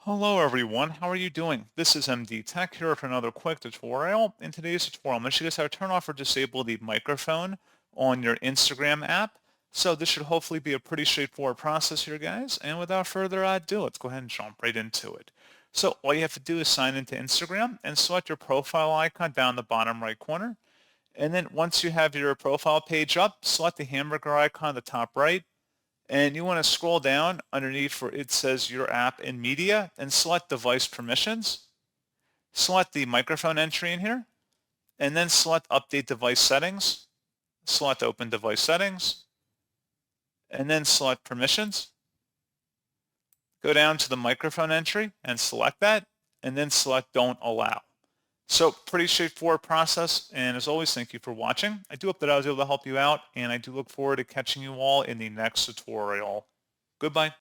Hello everyone, how are you doing? This is MD Tech here for another quick tutorial. In today's tutorial, I'm going to show you guys how to turn off or disable the microphone on your Instagram app. So this should hopefully be a pretty straightforward process here, guys. And without further ado, let's go ahead and jump right into it. So all you have to do is sign into Instagram and select your profile icon down the bottom right corner. And then once you have your profile page up, select the hamburger icon on the top right, and you want to scroll down underneath where it says your app in media and select device permissions. Select the microphone entry in here and then select update device settings. Select open device settings and then select permissions. Go down to the microphone entry and select that and then select don't allow. So pretty straightforward process, and as always, thank you for watching. I do hope that I was able to help you out, and I do look forward to catching you all in the next tutorial. Goodbye.